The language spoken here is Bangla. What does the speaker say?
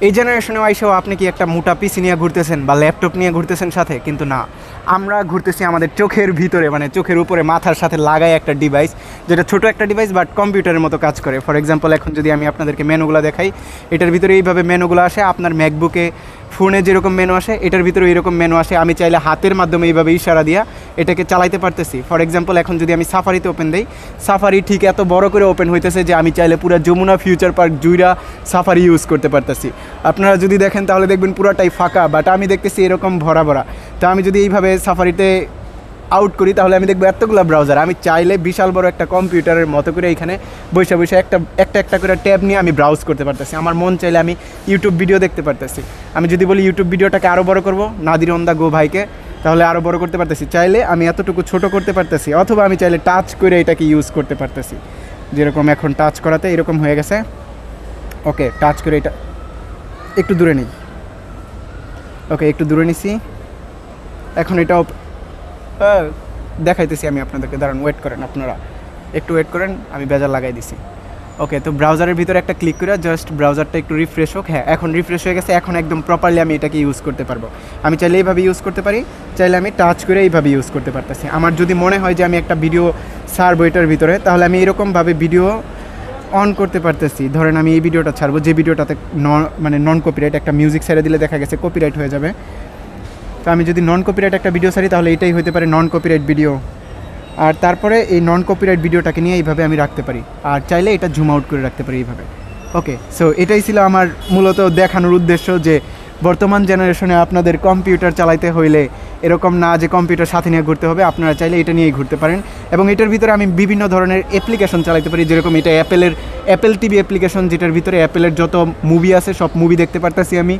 এই জেনারেশনেও আইসেও আপনি কি একটা মোটা পিসি নিয়ে ঘুরতেছেন বা ল্যাপটপ নিয়ে ঘুরতেছেন সাথে, কিন্তু না, আমরা ঘুরতেছি আমাদের চোখের ভিতরে, মানে চোখের উপরে মাথার সাথে লাগায় একটা ডিভাইস, যেটা ছোটো একটা ডিভাইস বাট কম্পিউটারের মতো কাজ করে। ফর এক্সাম্পল এখন যদি আমি আপনাদেরকে মেনুগুলো দেখাই, এটার ভিতরে এইভাবে মেনুগুলো আসে, আপনার ম্যাকবুকে ফোনে যেরকম মেনু আসে এটার ভিতরে এরকম মেনু আসে। আমি চাইলে হাতের মাধ্যমে এইভাবে ইশারা দিয়া এটাকে চালাইতে পারতেছি। ফর এক্সাম্পল এখন যদি আমি সাফারিতে ওপেন দিই, সাফারি ঠিক এত বড় করে ওপেন হইতেছে যে আমি চাইলে পুরো যমুনা ফিউচার পার্ক জুইরা সাফারি ইউজ করতে পারতেছি। আপনারা যদি দেখেন তাহলে দেখবেন পুরোটাই ফাঁকা, বাট আমি দেখতেছি এরকম ভরা ভরা। তো আমি যদি এইভাবে সাফারিতে আউট করি তাহলে আমি দেখবো এতগুলো ব্রাউজার। আমি চাইলে বিশাল বড় একটা কম্পিউটারের মতো করে এখানে বসে বসে একটা করে ট্যাব নিয়ে আমি ব্রাউজ করতে পারতেছি। আমার মন চাইলে আমি ইউটিউব ভিডিও দেখতে পারতেছি। আমি যদি বলি ইউটিউব ভিডিওটাকে আরও বড় করবো, নাদির অন দ্য গো ভাইকে, তাহলে আরও বড় করতে পারতেছি। চাইলে আমি এতটুকু ছোট করতে পারতেছি, অথবা আমি চাইলে টাচ করে এটাকে ইউজ করতে পারতেছি। যেরকম এখন টাচ করাতে এরকম হয়ে গেছে। ওকে, টাচ করে এটা একটু দূরে নিই। ওকে, একটু দূরে নিছি। এখন এটা দেখাইতেছি আমি আপনাদেরকে, দাঁড়ান, ওয়েট করেন, আপনারা একটু ওয়েট করেন, আমি বেজার লাগাই দিছি। ওকে, তো ব্রাউজারের ভিতরে একটা ক্লিক করে জাস্ট ব্রাউজারটা একটু রিফ্রেশ হোক। হ্যাঁ, এখন রিফ্রেশ হয়ে গেছে। এখন একদম প্রপারলি আমি এটাকে ইউজ করতে পারবো। আমি চাইলে এইভাবে ইউজ করতে পারি, চাইলে আমি টাচ করে এইভাবে ইউজ করতে পারতেছি। আমার যদি মনে হয় যে আমি একটা ভিডিও ছাড়বো এটার ভিতরে, তাহলে আমি এরকমভাবে ভিডিও অন করতে পারতেছি। ধরেন আমি এই ভিডিওটা ছাড়বো, যে ভিডিওটাতে নন কপিরাইট, একটা মিউজিক ছেড়ে দিলে দেখা গেছে কপিরাইট হয়ে যাবে। তো আমি যদি নন কপিরাইট একটা ভিডিও ছাড়ি তাহলে এটাই হতে পারে নন কপিরাইট ভিডিও। আর তারপরে এই নন কপিরাইট ভিডিওটাকে নিয়ে এইভাবে আমি রাখতে পারি, আর চাইলে এটা জুম আউট করে রাখতে পারি এইভাবে। ওকে, সো এটাই ছিল আমার মূলত দেখানোর উদ্দেশ্য যে বর্তমান জেনারেশনে আপনাদের কম্পিউটার চালাইতে হইলে এরকম না যে কম্পিউটার সাথে নিয়ে ঘুরতে হবে, আপনারা চাইলে এটা নিয়েই ঘুরতে পারেন। এবং এটার ভিতরে আমি বিভিন্ন ধরনের অ্যাপ্লিকেশন চালাতে পারি, যেরকম এটা অ্যাপেল টিভি অ্যাপ্লিকেশন, যেটার ভিতরে অ্যাপেলের যত মুভি আছে সব মুভি দেখতে পারতেছি আমি।